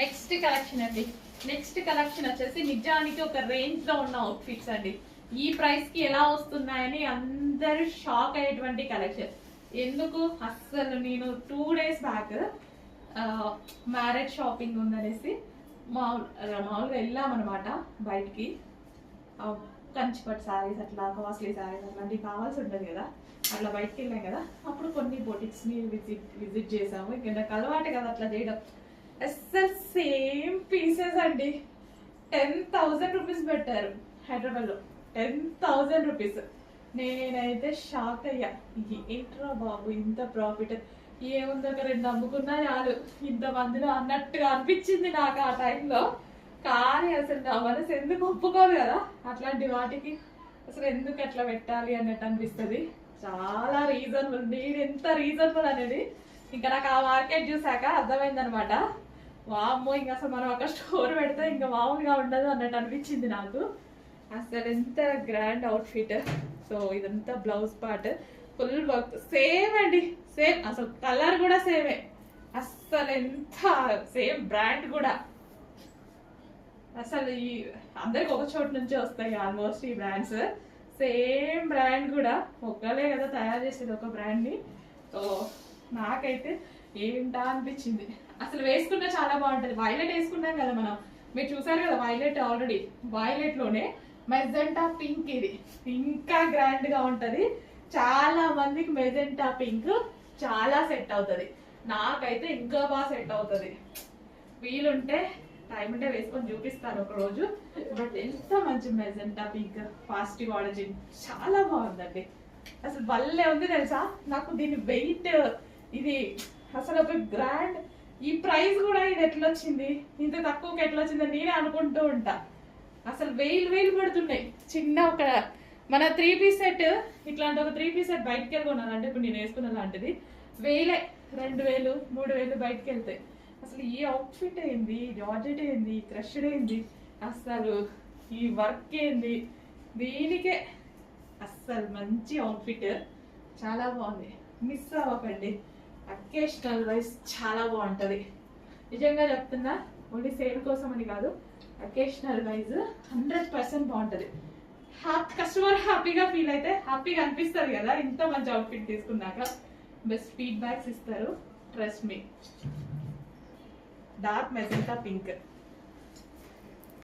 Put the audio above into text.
Next collection అండి. Next collection వచ్చేసి నిజానికి ఒక రేంజ్ లో ఉన్న అవుట్ఫిట్స్ అండి. ఈ ప్రైస్ కి ఎలా వస్తున్నాయని అందరూ షాక్ అయ్యేటువంటి కలెక్షన్. ఎందుకు అస్సలు నేను 2 days బ్యాక్ మ్యారేజ్ షాపింగ్ ఉందనేసి మామూలుగా వెళ్ళామన్నమాట బయటికి. కంచిపట్ శారీస్ అట్లా కాస్ట్లీ శారీస్ అట్లాంటివి కావాల్సి ఉంటుంది కదా, అట్లా బయటకు వెళ్ళాం కదా. అప్పుడు కొన్ని బొటిక్స్ ని విజిట్ చేసాము. ఇంకా నాకు అలవాటు కదా అట్లా చేయడం. అస్సలు సేమ్ పీసెస్ అండి. 10,000 రూపీస్ పెట్టారు హైదరాబాద్ లో. 10,000 రూపీస్. నేనైతే షాక్ అయ్యా. ఏంట్రా బాబు ఇంత ప్రాఫిట్, ఏముందో ఒక 2 అమ్ముకున్నా చాలు ఇంతమందిలో అన్నట్టుగా అనిపించింది నాకు ఆ టైంలో. కానీ అసలు నా మనసు ఎందుకు ఒప్పుకోదు కదా అట్లాంటి వాటికి. అసలు ఎందుకు అట్లా పెట్టాలి అన్నట్టు అనిపిస్తుంది. చాలా రీజనబుల్. నేను ఎంత రీజనబుల్ అనేది ఇంకా నాకు ఆ మార్కెట్ చూసాక అర్థమైందనమాట. వామ్మో, ఇంకా అసలు మనం ఒక స్టోర్ పెడితే ఇంకా మామూలుగా ఉండదు అన్నట్టు అనిపించింది నాకు. అసలు ఎంత గ్రాండ్ అవుట్ఫిట్. సో ఇదంతా blouse part, full work same అండి. సేమ్, అసలు కలర్ కూడా సేమే. అసలు ఎంత సేమ్ బ్రాండ్ కూడా. అసలు ఈ అందరికి ఒక చోటు నుంచి వస్తాయి ఆల్మోస్ట్ ఈ బ్రాండ్స్. సేమ్ బ్రాండ్ కూడా ఒక్కలే కదా తయారు చేసేది, ఒక బ్రాండ్ ని. సో నాకైతే ఏంటా అనిపించింది. అసలు వేసుకున్నా చాలా బాగుంటది. వైలెట్ వేసుకున్నాం కదా మనం, మీరు చూసారు కదా వైలెట్. ఆల్రెడీ వైలెట్ లోనే మెజెంటా పింక్, ఇది ఇంకా గ్రాండ్ గా ఉంటది. చాలా మందికి మెజెంటా పింక్ చాలా సెట్ అవుతుంది. నాకైతే ఇంకా బాగా సెట్ అవుతుంది. వీలుంటే టైం ఉంటే వేసుకొని చూపిస్తాను ఒక రోజు. బట్ ఎంత మంచి మెజెంటా పింక్ పాజిటివ్ ఆరిజిన్, చాలా బాగుందండి. అసలు భలే ఉంది తెలుసా. నాకు దీని వెయిట్, ఇది అసలు ఒక గ్రాండ్. ఈ ప్రైస్ కూడా ఇది ఎట్లా వచ్చింది, ఇంత తక్కువకి ఎట్లా వచ్చిందని నేనే అనుకుంటూ ఉంటా. అసలు వేలు పడుతున్నాయి. చిన్న ఒక మన 3 piece సెట్, ఇట్లాంటి ఒక 3 piece సెట్ బయటకు వెళ్ళి కొనాలంటే ఇప్పుడు నేను వేసుకున్న లాంటిది 1000, 2000, 3000 బయటకు వెళ్తాయి. అసలు ఈ అవుట్ఫిట్ ఏంది, జార్జెట్ ఏంది, క్రష్డ్ ఏంది, అసలు ఈ వర్క్ ఏంది, దీనికే అస్సలు మంచి అవుట్ఫిట్. చాలా బాగుంది. మిస్ అవ్వకండి. అకేషనల్ వైజ్ చాలా బాగుంటుంది. నిజంగా చెప్తున్నా, ఓన్లీ సేల్ కోసం అని కాదు, అకేషనల్ వైజ్ 100% బాగుంటుంది. కస్టమర్ హ్యాపీగా ఫీల్ అయితే హ్యాపీగా అనిపిస్తుంది కదా. ఇంత మంచి అవుట్ఫిట్ తీసుకున్నాక బెస్ట్ ఫీడ్బ్యాక్స్ ఇస్తారు. Trust me. Dark magenta pink.